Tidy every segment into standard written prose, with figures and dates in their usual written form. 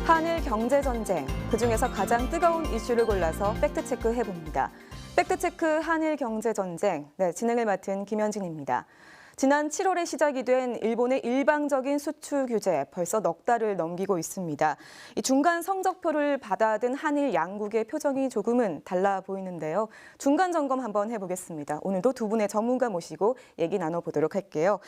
한일 경제전쟁, 그중에서 가장 뜨거운 이슈를 골라서 팩트체크 해봅니다. 팩트체크 한일 경제전쟁, 진행을 맡은 김현진입니다. 지난 7월에 시작이 된 일본의 일방적인 수출 규제 벌써 넉 달을 넘기고 있습니다. 이 중간 성적표를 받아든 한일 양국의 표정이 조금은 달라 보이는데요. 중간 점검 한번 해보겠습니다. 오늘도 두 분의 전문가 모시고 얘기 나눠보도록 할게요.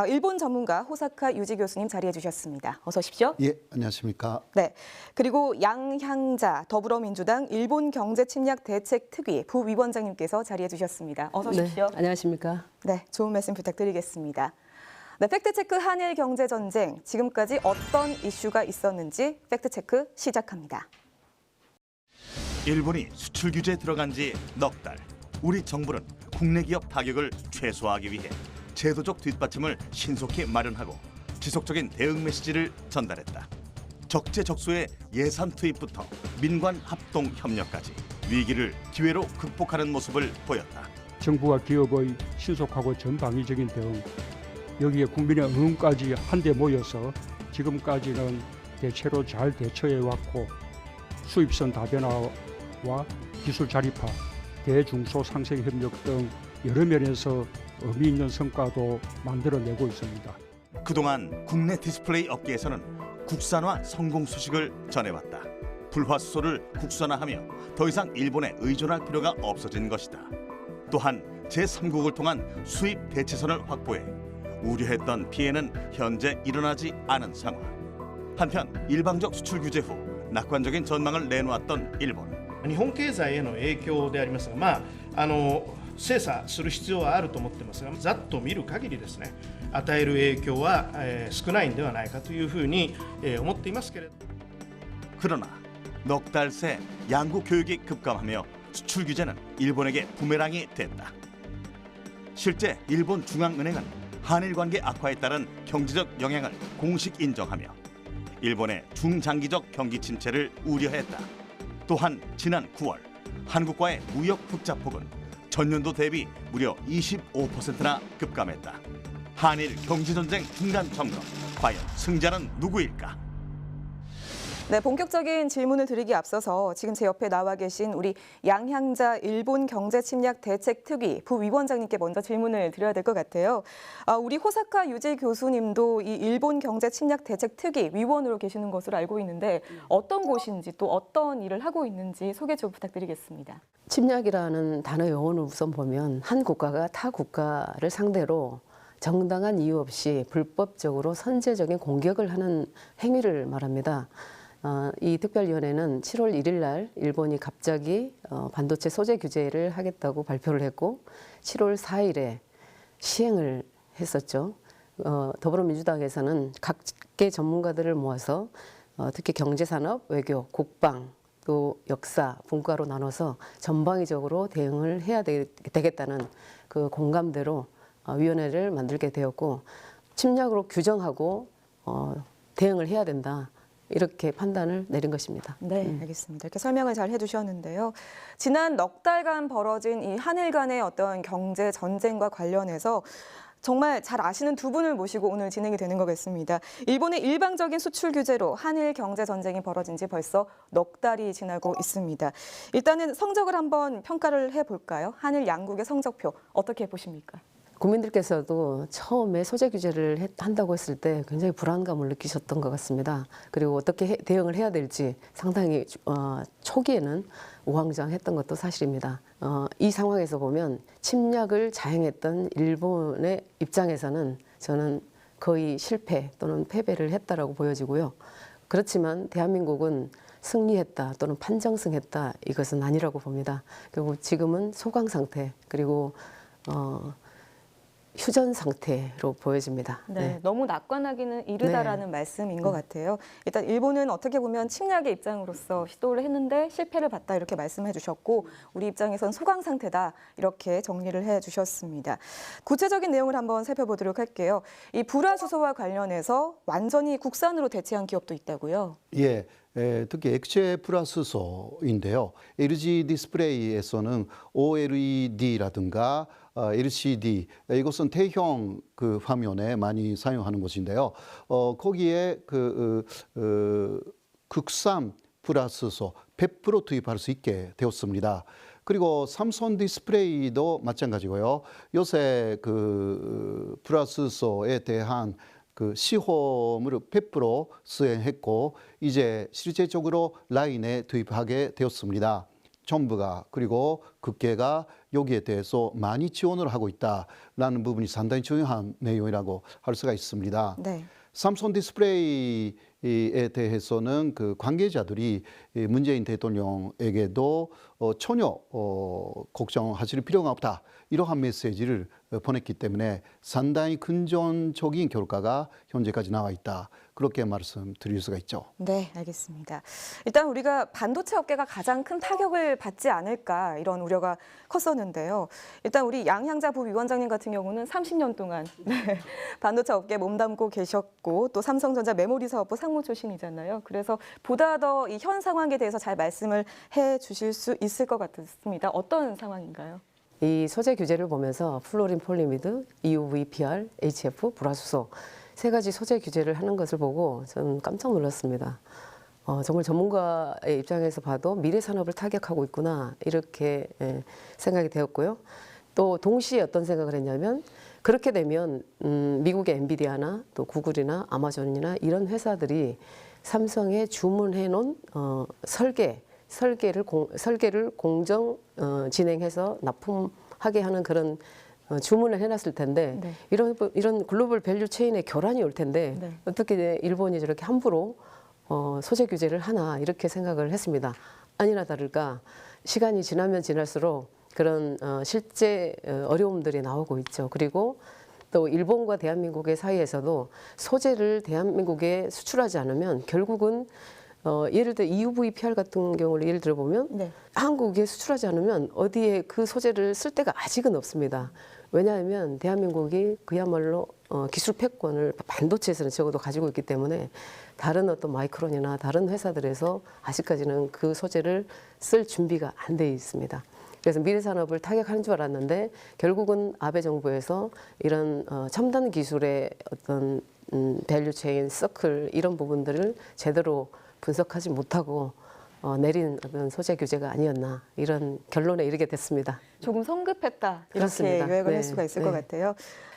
일본 전문가 호사카 유지 교수님 자리해 주셨습니다. 어서 오십시오. 예, 안녕하십니까. 네, 그리고 양향자 더불어민주당 일본 경제침략 대책특위 부위원장님께서 자리해 주셨습니다. 어서 오십시오. 네, 안녕하십니까. 네, 좋은 말씀 부탁드리겠습니다. 네, 팩트체크 한일 경제전쟁, 지금까지 어떤 이슈가 있었는지 팩트체크 시작합니다. 일본이 수출 규제에 들어간 지 넉 달. 우리 정부는 국내 기업 타격을 최소화하기 위해 제도적 뒷받침을 신속히 마련하고 지속적인 대응 메시지를 전달했다. 적재적소의 예산 투입부터 민관 합동 협력까지 위기를 기회로 극복하는 모습을 보였다. 정부와 기업의 신속하고 전방위적인 대응, 여기에 국민의 응원까지 한데 모여서 지금까지는 대체로 잘 대처해왔고 수입선 다변화와 기술 자립화, 대중소 상생 협력 등 여러 면에서 의미 있는 성과도 만들어내고 있습니다. 그동안 국내 디스플레이 업계에서는 국산화 성공 소식을 전해왔다. 불화수소를 국산화하며 더 이상 일본에 의존할 필요가 없어진 것이다. 또한 제3국을 통한 수입 대체선을 확보해 우려했던 피해는 현재 일어나지 않은 상황. 한편 일방적 수출 규제 후 낙관적인 전망을 내놓았던 일본. 日本経済への影響でありますが、精査する必要はあると思ってますが、ざっと見る限りですね、与える影響は少ないんではないかというふうに思っていますけれど。 그러나 넉 달 새 양국 교육이 급감하며 수출 규제는 일본에게 부메랑이 됐다. 실제 일본 중앙은행은 한일 관계 악화에 따른 경제적 영향을 공식 인정하며 일본의 중장기적 경기 침체를 우려했다. 또한 지난 9월 한국과의 무역 흑자 폭은 전년도 대비 무려 25%나 급감했다. 한일 경제전쟁 중간 점검, 과연 승자는 누구일까? 네, 본격적인 질문을 드리기 앞서서 지금 제 옆에 나와 계신 우리 양향자 일본 경제침략 대책특위 부위원장님께 먼저 질문을 드려야 될 것 같아요. 우리 호사카 유지 교수님도 이 일본 경제침략 대책특위 위원으로 계시는 것으로 알고 있는데 어떤 곳인지 또 어떤 일을 하고 있는지 소개 좀 부탁드리겠습니다. 침략이라는 단어 용어를 우선 보면 한 국가가 타 국가를 상대로 정당한 이유 없이 불법적으로 선제적인 공격을 하는 행위를 말합니다. 이 특별위원회는 7월 1일 날 일본이 갑자기 반도체 소재 규제를 하겠다고 발표를 했고 7월 4일에 시행을 했었죠. 더불어민주당에서는 각계 전문가들을 모아서 특히 경제산업, 외교, 국방, 또 역사, 분과로 나눠서 전방위적으로 대응을 해야 되겠다는 그 공감대로 위원회를 만들게 되었고 침략으로 규정하고 대응을 해야 된다. 이렇게 판단을 내린 것입니다. 네, 알겠습니다. 이렇게 설명을 잘 해주셨는데요. 지난 넉 달간 벌어진 이 한일 간의 어떤 경제 전쟁과 관련해서 정말 잘 아시는 두 분을 모시고 오늘 진행이 되는 것 같습니다. 일본의 일방적인 수출 규제로 한일 경제 전쟁이 벌어진 지 벌써 넉 달이 지나고 있습니다. 일단은 성적을 한번 평가를 해볼까요? 한일 양국의 성적표 어떻게 보십니까? 국민들께서도 처음에 소재 규제를 한다고 했을 때 굉장히 불안감을 느끼셨던 것 같습니다. 그리고 어떻게 대응을 해야 될지 상당히 초기에는 우왕좌왕했던 것도 사실입니다. 이 상황에서 보면 침략을 자행했던 일본의 입장에서는 저는 거의 실패 또는 패배를 했다라고 보여지고요. 그렇지만 대한민국은 승리했다 또는 판정승했다 이것은 아니라고 봅니다. 그리고 지금은 소강 상태 그리고 휴전 상태로 보여집니다. 네, 너무 낙관하기는 이르다라는 말씀인 것 같아요. 일단 일본은 어떻게 보면 침략의 입장으로서 시도를 했는데 실패를 봤다 이렇게 말씀해 주셨고 우리 입장에선 소강 상태다 이렇게 정리를 해 주셨습니다. 구체적인 내용을 한번 살펴보도록 할게요. 이 불화수소와 관련해서 완전히 국산으로 대체한 기업도 있다고요? 예, 특히 액체 플러스소인데요. LG 디스플레이에서는 OLED라든가 LCD 이것은 대형 그 화면에 많이 사용하는 것인데요. 거기에 국산 플러스소 100% 투입할 수 있게 되었습니다. 그리고 삼성 디스플레이도 마찬가지고요. 요새 그 플러스소에 대한 그 시험을 100% 수행했고 이제 실제적으로 라인에 투입하게 되었습니다. 정부가 그리고 국회가 여기에 대해서 많이 지원을 하고 있다라는 부분이 상당히 중요한 내용이라고 할 수가 있습니다. 네. 삼성 디스플레이에 대해서는 그 관계자들이 문재인 대통령에게도 전혀 걱정하실 필요가 없다. 이러한 메시지를 보냈기 때문에 상당히 긍정적인 결과가 현재까지 나와 있다. 그렇게 말씀드릴 수가 있죠. 네, 알겠습니다. 일단 우리가 반도체 업계가 가장 큰 타격을 받지 않을까 이런 우려가 컸었는데요. 일단 우리 양향자 부위원장님 같은 경우는 30년 동안 네, 반도체 업계에 몸담고 계셨고 또 삼성전자 메모리 사업부 상무 출신이잖아요. 그래서 보다 더 이 현 상황에 대해서 잘 말씀을 해 주실 수 있을 것 같습니다. 어떤 상황인가요? 이 소재 규제를 보면서 플로린 폴리미드, EUV, PR, HF, 불화수소 세 가지 소재 규제를 하는 것을 보고 저는 깜짝 놀랐습니다. 정말 전문가의 입장에서 봐도 미래 산업을 타격하고 있구나 이렇게 생각이 되었고요. 또 동시에 어떤 생각을 했냐면 그렇게 되면 미국의 엔비디아나 또 구글이나 아마존이나 이런 회사들이 삼성에 주문해 놓은 설계를 공정 진행해서 납품하게 하는 그런 주문을 해놨을 텐데 네. 이런 글로벌 밸류 체인의 교란이 올 텐데 네. 어떻게 일본이 저렇게 함부로 소재 규제를 하나 이렇게 생각을 했습니다. 아니나 다를까 시간이 지나면 지날수록 그런 실제 어려움들이 나오고 있죠. 그리고 또 일본과 대한민국의 사이에서도 소재를 대한민국에 수출하지 않으면 결국은 예를 들어 EUV PR 같은 경우를 예를 들어 보면 네. 한국에 수출하지 않으면 어디에 그 소재를 쓸 데가 아직은 없습니다. 왜냐하면 대한민국이 그야말로 기술 패권을 반도체에서는 적어도 가지고 있기 때문에 다른 어떤 마이크론이나 다른 회사들에서 아직까지는 그 소재를 쓸 준비가 안 돼 있습니다. 그래서 미래 산업을 타격하는 줄 알았는데 결국은 아베 정부에서 이런 첨단 기술의 어떤 밸류 체인, 서클 이런 부분들을 제대로 분석하지 못하고 내린 어떤 소재 규제가 아니었나 이런 결론에 이르게 됐습니다. 조금 성급했다 이렇게 그렇습니다. 요약을 네. 할 수가 있을 네. 것 같아요.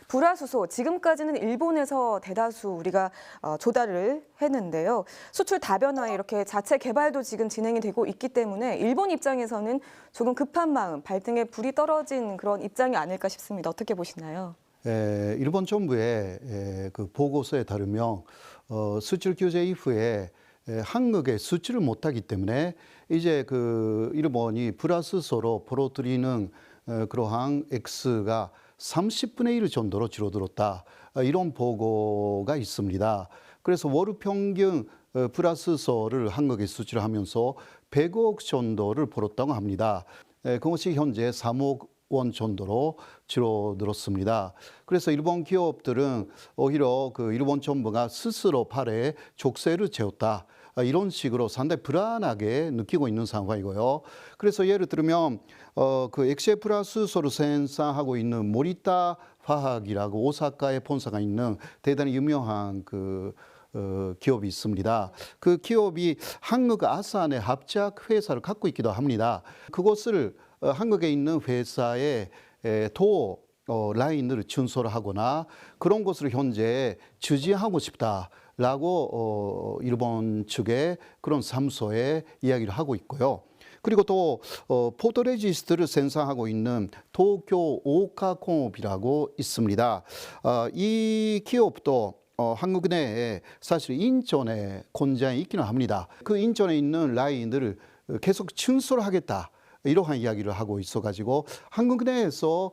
불화수소 지금까지는 일본에서 대다수 우리가 조달을 했는데요. 수출 다변화에 이렇게 자체 개발도 지금 진행이 되고 있기 때문에 일본 입장에서는 조금 급한 마음, 발등에 불이 떨어진 그런 입장이 아닐까 싶습니다. 어떻게 보시나요? 일본 정부의 그 보고서에 따르면 수출 규제 이후에 한국에 수출을 못하기 때문에 이제 그 일본이 플러스소로 벌어들이는 그러한 액수가 30분의 1 정도로 줄어들었다. 이런 보고가 있습니다. 그래서 월 평균 플러스소를 한국에 수출하면서 100억 정도를 벌었다고 합니다. 그것이 현재 3억 원 정도로 줄어들었습니다. 그래서 일본 기업들은 오히려 그 일본 정부가 스스로 팔에 족쇄를 채웠다. 이런 식으로 상당히 불안하게 느끼고 있는 상황이고요. 그래서 예를 들면 그 엑세 플러스소를 생산하고 있는 모리타 화학이라고 오사카에 본사가 있는 대단히 유명한 그 기업이 있습니다. 그 기업이 한국 아산의 합작 회사를 갖고 있기도 합니다. 그것을 한국에 있는 회사에 도 라인을 준수를 하거나 그런 것을 현재 주지하고 싶다라고 일본 측의 그런 사무소에 이야기를 하고 있고요. 그리고 또 포토레지스트를 생산하고 있는 도쿄 오카공업이라고 있습니다. 이 기업도 한국 내에 사실 인천에 공장이 있기는 합니다. 그 인천에 있는 라인들을 계속 준수하겠다. 이러한 이야기를 하고 있어가지고 한국 내에서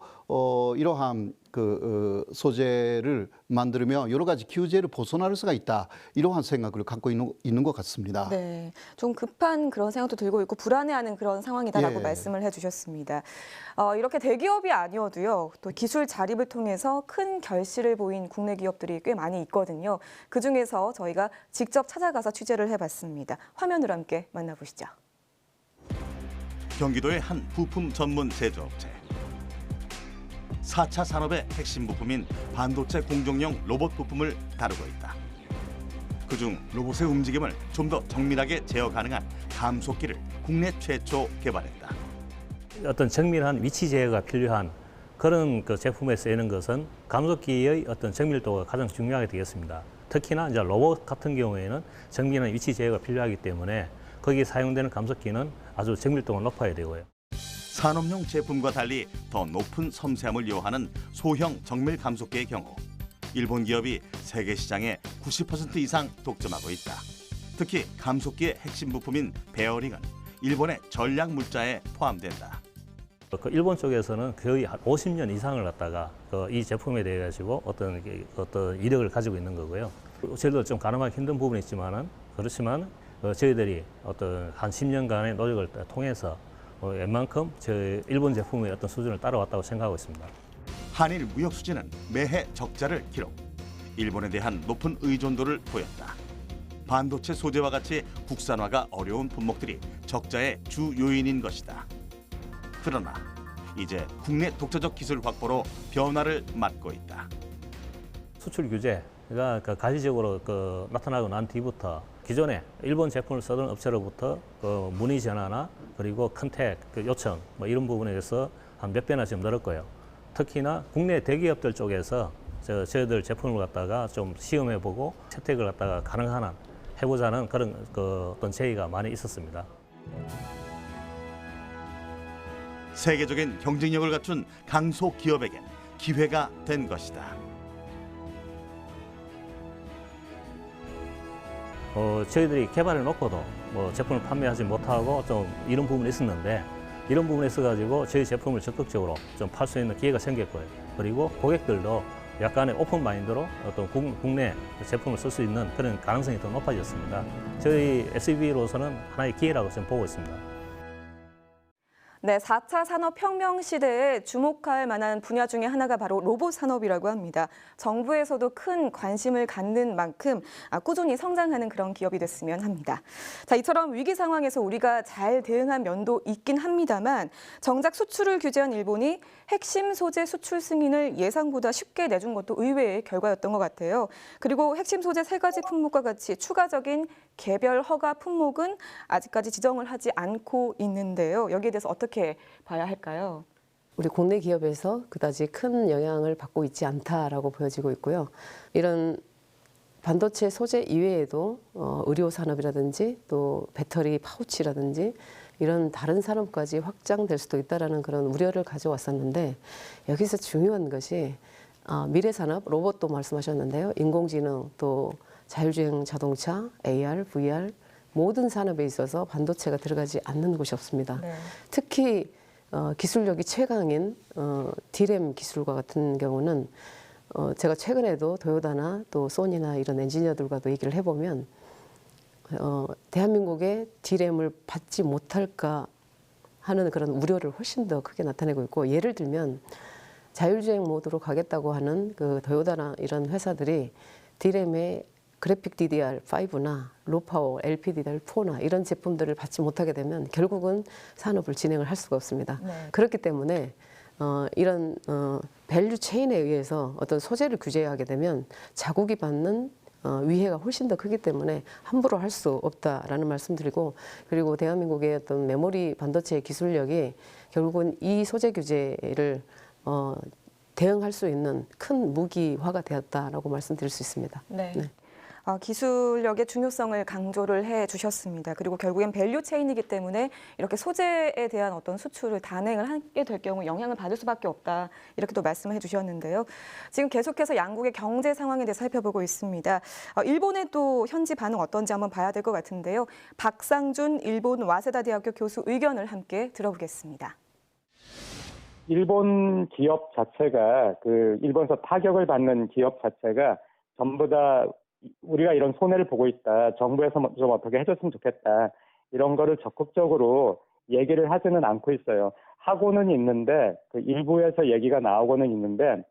이러한 그 소재를 만들면 여러 가지 규제를 벗어날 수가 있다. 이러한 생각을 갖고 있는 것 같습니다. 네, 좀 급한 그런 생각도 들고 있고 불안해하는 그런 상황이다라고 예. 말씀을 해주셨습니다. 이렇게 대기업이 아니어도요, 또 기술 자립을 통해서 큰 결실을 보인 국내 기업들이 꽤 많이 있거든요. 그 중에서 저희가 직접 찾아가서 취재를 해봤습니다. 화면으로 함께 만나보시죠. 경기도의 한 부품 전문 제조업체. 4차 산업의 핵심 부품인 반도체 공정용 로봇 부품을 다루고 있다. 그중 로봇의 움직임을 좀 더 정밀하게 제어 가능한 감속기를 국내 최초 개발했다. 어떤 정밀한 위치 제어가 필요한 그런 그 제품에 쓰이는 것은 감속기의 어떤 정밀도가 가장 중요하게 되겠습니다. 특히나 이제 로봇 같은 경우에는 정밀한 위치 제어가 필요하기 때문에 거기에 사용되는 감속기는 아주 정밀도가 높아야 되고요. 산업용 제품과 달리 더 높은 섬세함을 요하는 소형 정밀 감속기의 경우 일본 기업이 세계 시장의 90% 이상 독점하고 있다. 특히 감속기의 핵심 부품인 베어링은 일본의 전략 물자에 포함된다. 그 일본 쪽에서는 거의 한 50년 이상을 갖다가 이 제품에 대해 가지고 어떤 이력을 가지고 있는 거고요. 저희도 좀 가늠하기 힘든 부분이 있지만은 그렇지만 저희들이 어떤 한 10년간의 노력을 통해서 웬만큼 저희 일본 제품의 어떤 수준을 따라왔다고 생각하고 있습니다. 한일 무역 수지는 매해 적자를 기록. 일본에 대한 높은 의존도를 보였다. 반도체 소재와 같이 국산화가 어려운 품목들이 적자의 주 요인인 것이다. 그러나 이제 국내 독자적 기술 확보로 변화를 맞고 있다. 수출 규제가 가시적으로 나타나고 난 뒤부터 기존에 일본 제품을 쓰던 업체로부터 문의 전화나 그리고 컨택 요청 이런 부분에 대해서 한 몇 배나 지금 늘었고요. 특히나 국내 대기업들 쪽에서 저희들 제품을 갖다가 좀 시험해보고 채택을 갖다가 가능한 한 해보자는 그런 어떤 제의가 많이 있었습니다. 세계적인 경쟁력을 갖춘 강소 기업에겐 기회가 된 것이다. 저희들이 개발해 놓고도 제품을 판매하지 못하고 좀 이런 부분이 있었는데 이런 부분에 있어가지고 저희 제품을 적극적으로 좀 팔 수 있는 기회가 생겼고요. 그리고 고객들도 약간의 오픈 마인드로 어떤 국내 제품을 쓸 수 있는 그런 가능성이 더 높아졌습니다. 저희 SB로서는 하나의 기회라고 지금 보고 있습니다. 네, 4차 산업혁명 시대에 주목할 만한 분야 중에 하나가 바로 로봇 산업이라고 합니다. 정부에서도 큰 관심을 갖는 만큼 꾸준히 성장하는 그런 기업이 됐으면 합니다. 자, 이처럼 위기 상황에서 우리가 잘 대응한 면도 있긴 합니다만 정작 수출을 규제한 일본이 핵심 소재 수출 승인을 예상보다 쉽게 내준 것도 의외의 결과였던 것 같아요. 그리고 핵심 소재 3가지 품목과 같이 추가적인 개별 허가 품목은 아직까지 지정을 하지 않고 있는데요. 여기에 대해서 어떻게 봐야 할까요? 우리 국내 기업에서 그다지 큰 영향을 받고 있지 않다라고 보여지고 있고요. 이런 반도체 소재 이외에도 의료 산업이라든지 또 배터리 파우치라든지 이런 다른 산업까지 확장될 수도 있다라는 그런 우려를 가져왔었는데 여기서 중요한 것이 미래 산업, 로봇도 말씀하셨는데요. 인공지능 또 자율주행 자동차, AR, VR 모든 산업에 있어서 반도체가 들어가지 않는 곳이 없습니다. 네. 특히 기술력이 최강인 D램 기술과 같은 경우는 제가 최근에도 도요타나 또 소니나 이런 엔지니어들과도 얘기를 해보면 대한민국의 D램을 받지 못할까 하는 그런 우려를 훨씬 더 크게 나타내고 있고 예를 들면 자율주행 모드로 가겠다고 하는 그 도요타나 이런 회사들이 D램의 그래픽 DDR5나 로파워, LPDDR4나 이런 제품들을 받지 못하게 되면 결국은 산업을 진행을 할 수가 없습니다. 네. 그렇기 때문에 이런 밸류 체인에 의해서 어떤 소재를 규제하게 되면 자국이 받는 위해가 훨씬 더 크기 때문에 함부로 할 수 없다라는 말씀드리고 그리고 대한민국의 어떤 메모리 반도체 기술력이 결국은 이 소재 규제를 대응할 수 있는 큰 무기화가 되었다라고 말씀드릴 수 있습니다. 네. 네. 기술력의 중요성을 강조를 해주셨습니다. 그리고 결국엔 밸류 체인이기 때문에 이렇게 소재에 대한 어떤 수출을 단행을 하게 될 경우 영향을 받을 수밖에 없다. 이렇게 또 말씀을 해주셨는데요. 지금 계속해서 양국의 경제 상황에 대해서 살펴보고 있습니다. 일본의 또 현지 반응 어떤지 한번 봐야 될 것 같은데요. 박상준 일본 와세다 대학교 교수 의견을 함께 들어보겠습니다. 일본 기업 자체가 일본에서 타격을 받는 기업 자체가 전부 다 우리가 이런 손해를 보고 있다. 정부에서 좀 어떻게 해줬으면 좋겠다. 이런 거를 적극적으로 얘기를 하지는 않고 있어요. 하고는 있는데 일부에서 얘기가 나오고는 있는데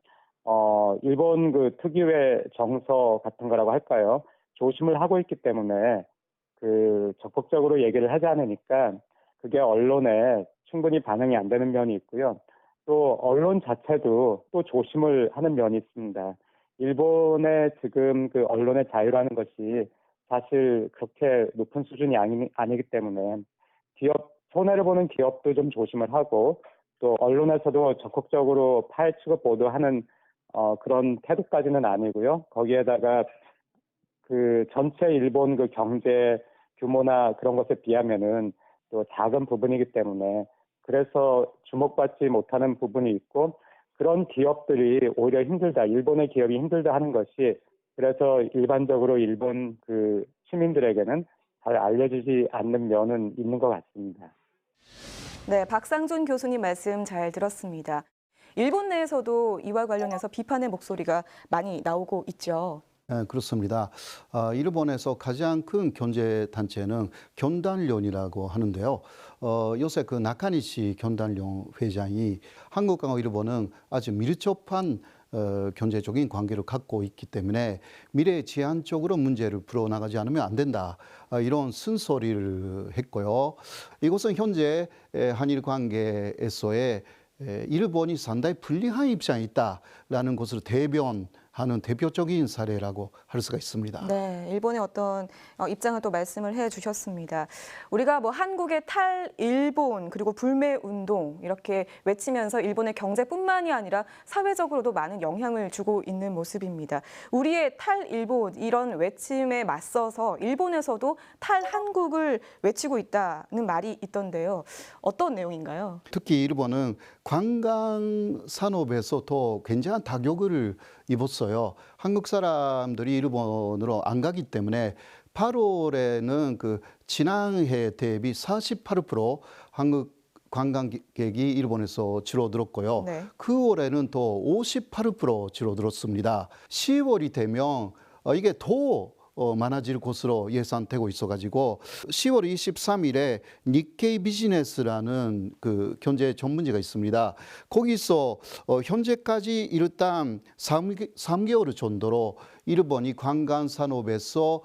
일본 특유의 정서 같은 거라고 할까요? 조심을 하고 있기 때문에 적극적으로 얘기를 하지 않으니까 그게 언론에 충분히 반응이 안 되는 면이 있고요. 또 언론 자체도 또 조심을 하는 면이 있습니다. 일본의 지금 언론의 자유라는 것이 사실 그렇게 높은 수준이 아니기 때문에 손해를 보는 기업도 좀 조심을 하고 또 언론에서도 적극적으로 파해 취급 보도하는 그런 태도까지는 아니고요. 거기에다가 그 전체 일본 그 경제 규모나 그런 것에 비하면은 또 작은 부분이기 때문에 그래서 주목받지 못하는 부분이 있고 그런 기업들이 오히려 힘들다, 일본의 기업이 힘들다 하는 것이 그래서 일반적으로 일본 그 시민들에게는 잘 알려지지 않는 면은 있는 것 같습니다. 네, 박상준 교수님 말씀 잘 들었습니다. 일본 내에서도 이와 관련해서 비판의 목소리가 많이 나오고 있죠. 네, 그렇습니다. 일본에서 가장 큰 경제 단체는 견단련이라고 하는데요. 요새 그 나카니시 견단련 회장이 한국과 일본은 아주 밀접한 경제적인 관계를 갖고 있기 때문에 미래 제한적으로 문제를 풀어나가지 않으면 안 된다. 이런 쓴소리를 했고요. 이것은 현재 한일 관계에서의 일본이 상당히 불리한 입장에 있다라는 것을 대변하는 대표적인 사례라고 할 수가 있습니다. 네, 일본의 어떤 입장을 또 말씀을 해주셨습니다. 우리가 뭐 한국의 탈일본 그리고 불매운동 이렇게 외치면서 일본의 경제뿐만이 아니라 사회적으로도 많은 영향을 주고 있는 모습입니다. 우리의 탈일본 이런 외침에 맞서서 일본에서도 탈한국을 외치고 있다는 말이 있던데요. 어떤 내용인가요? 특히 일본은 관광 산업에서도 굉장한 타격을 입었어요. 한국 사람들이 일본으로 안 가기 때문에 8월에는 그 지난해 대비 48% 한국 관광객이 일본에서 줄어들었고요. 네. 9월에는 또 58% 줄어들었습니다. 10월이 되면 이게 더 많아질 것으로 예상되고 있어가지고 10월 23일에 니케이 비즈니스라는 그 경제 전문지가 있습니다. 거기서 현재까지 일단 3개월 정도로 일본이 관광 산업에서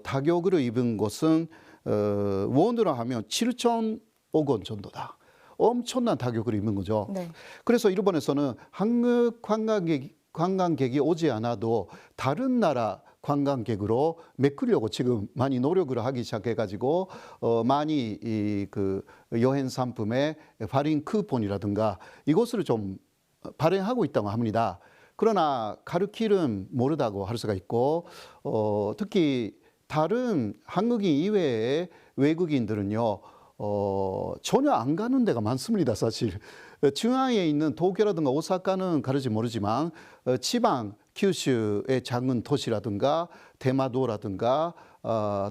타격을 입은 것은 원으로 하면 7천억 원 정도다. 엄청난 타격을 입은 거죠. 네. 그래서 일본에서는 한국 관광객이 오지 않아도 다른 나라 관광객으로 메꾸려고 지금 많이 노력을 하기 시작해가지고 많이 그 여행 상품의 할인 쿠폰이라든가 이것을 좀 발행하고 있다고 합니다. 그러나 가르킬은 모르다고 할 수가 있고 특히 다른 한국인 이외의 외국인들은요 전혀 안 가는 데가 많습니다. 사실 중앙에 있는 도쿄라든가 오사카는 가는지 모르지만 지방 규슈의 작은 도시라든가 대마도라든가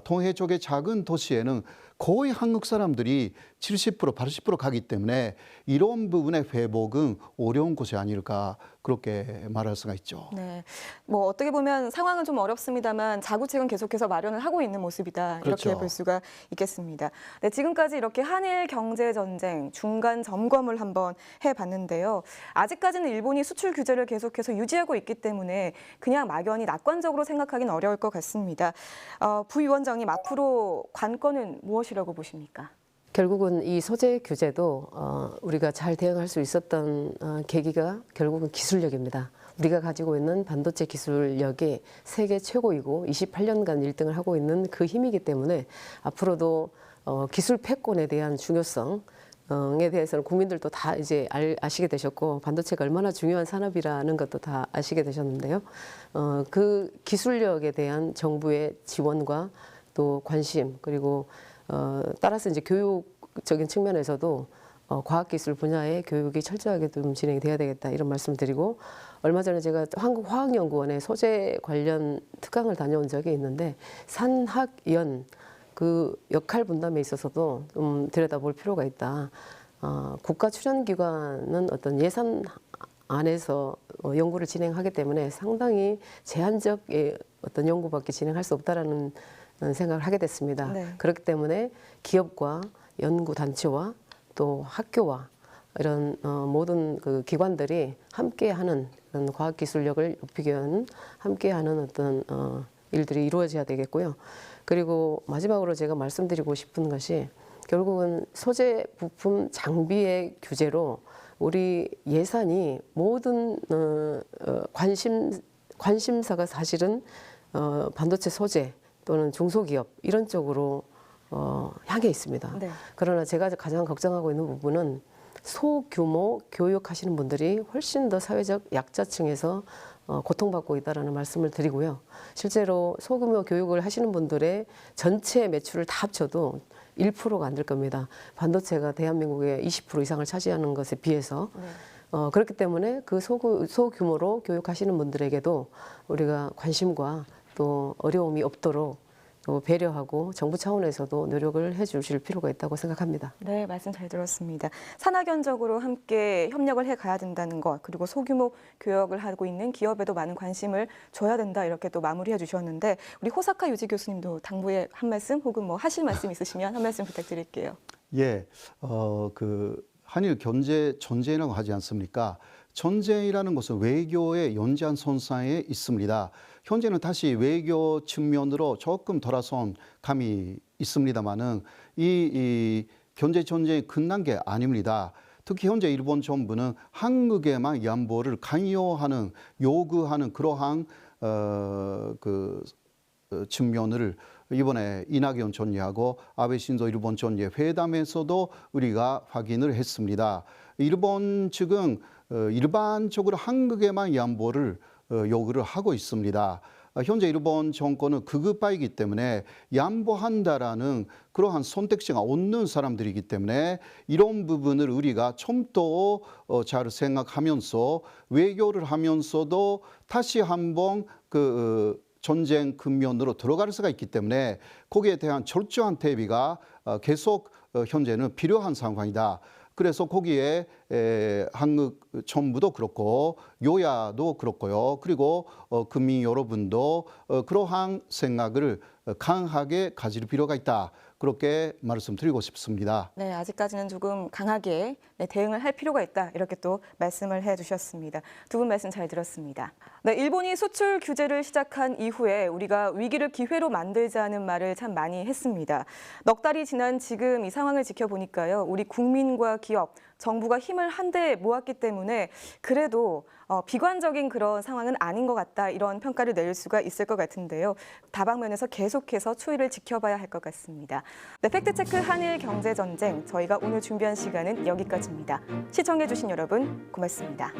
동해 쪽의 작은 도시에는 거의 한국 사람들이 70% 80% 가기 때문에 이런 부분의 회복은 어려운 것이 아닐까 그렇게 말할 수가 있죠. 네, 뭐 어떻게 보면 상황은 좀 어렵습니다만 자구책은 계속해서 마련을 하고 있는 모습이다 이렇게 그렇죠. 볼 수가 있겠습니다. 네, 지금까지 이렇게 한일 경제 전쟁 중간 점검을 한번 해봤는데요. 아직까지는 일본이 수출 규제를 계속해서 유지하고 있기 때문에 그냥 막연히 낙관적으로 생각하기는 어려울 것 같습니다. 부위원장님 앞으로 관건은 무엇이라고 보십니까? 결국은 이 소재 규제도 우리가 잘 대응할 수 있었던 계기가 결국은 기술력입니다. 우리가 가지고 있는 반도체 기술력이 세계 최고이고 28년간 1등을 하고 있는 그 힘이기 때문에 앞으로도 기술 패권에 대한 중요성에 대해서는 국민들도 다 이제 아시게 되셨고 반도체가 얼마나 중요한 산업이라는 것도 다 아시게 되셨는데요. 그 기술력에 대한 정부의 지원과 또 관심 그리고 따라서 이제 교육적인 측면에서도 과학기술 분야의 교육이 철저하게 좀 진행이 돼야 되겠다 이런 말씀드리고 얼마 전에 제가 한국화학연구원에 소재 관련 특강을 다녀온 적이 있는데 산학연 그 역할 분담에 있어서도 좀 들여다볼 필요가 있다. 국가 출연기관은 어떤 예산 안에서 연구를 진행하기 때문에 상당히 제한적 어떤 연구밖에 진행할 수 없다라는 생각을 하게 됐습니다. 네. 그렇기 때문에 기업과 연구단체와 또 학교와 이런 모든 그 기관들이 함께하는 그런 과학기술력을 높이기 위한 함께하는 어떤 일들이 이루어져야 되겠고요. 그리고 마지막으로 제가 말씀드리고 싶은 것이 결국은 소재 부품 장비의 규제로 우리 예산이 모든 관심사가 사실은 반도체 소재 또는 중소기업 이런 쪽으로 향해 있습니다. 네. 그러나 제가 가장 걱정하고 있는 부분은 소규모 교육하시는 분들이 훨씬 더 사회적 약자층에서 고통받고 있다는 말씀을 드리고요. 실제로 소규모 교육을 하시는 분들의 전체 매출을 다 합쳐도 1%가 안 될 겁니다. 반도체가 대한민국의 20% 이상을 차지하는 것에 비해서. 그렇기 때문에 그 소규모로 교육하시는 분들에게도 우리가 관심과 또 어려움이 없도록 또 배려하고 정부 차원에서도 노력을 해주실 필요가 있다고 생각합니다. 네, 말씀 잘 들었습니다. 산학연적으로 함께 협력을 해가야 된다는 것, 그리고 소규모 교역을 하고 있는 기업에도 많은 관심을 줘야 된다, 이렇게 또 마무리해 주셨는데, 우리 호사카 유지 교수님도 당부에 한 말씀 혹은 뭐 하실 말씀 있으시면 한 말씀 부탁드릴게요. 예, 그 한일 경제 전쟁이라고 하지 않습니까? 전쟁이라는 것은 외교의 연장 선상에 있습니다. 현재는 다시 외교 측면으로 조금 돌아선 감이 있습니다만은 이 경제 전쟁이 끝난 게 아닙니다. 특히 현재 일본 정부는 한국에만 양보를 강요하는 요구하는 그러한 측면을 이번에 이낙연 총리하고 아베 신조 일본 총리의 회담에서도 우리가 확인을 했습니다. 일본 측은 일반적으로 한국에만 양보를 요구를 하고 있습니다. 현재 일본 정권은 극우파이기 때문에 양보한다라는 그러한 선택지가 없는 사람들이기 때문에 이런 부분을 우리가 좀 더 잘 생각하면서 외교를 하면서도 다시 한번 전쟁 국면으로 들어갈 수가 있기 때문에 거기에 대한 철저한 대비가 계속 현재는 필요한 상황이다. 그래서 거기에 한국 정부도 그렇고 여야도 그렇고요. 그리고 국민 여러분도 그러한 생각을 강하게 가질 필요가 있다. 그렇게 말씀드리고 싶습니다. 네, 아직까지는 조금 강하게 대응을 할 필요가 있다, 이렇게 또 말씀을 해주셨습니다. 두 분 말씀 잘 들었습니다. 네, 일본이 수출 규제를 시작한 이후에 우리가 위기를 기회로 만들자는 말을 참 많이 했습니다. 넉 달이 지난 지금 이 상황을 지켜보니까요, 우리 국민과 기업, 정부가 힘을 한데 모았기 때문에 그래도 비관적인 그런 상황은 아닌 것 같다, 이런 평가를 내릴 수가 있을 것 같은데요. 다방면에서 계속해서 추이를 지켜봐야 할 것 같습니다. 네, 팩트체크 한일 경제전쟁, 저희가 오늘 준비한 시간은 여기까지입니다. 시청해주신 여러분 고맙습니다.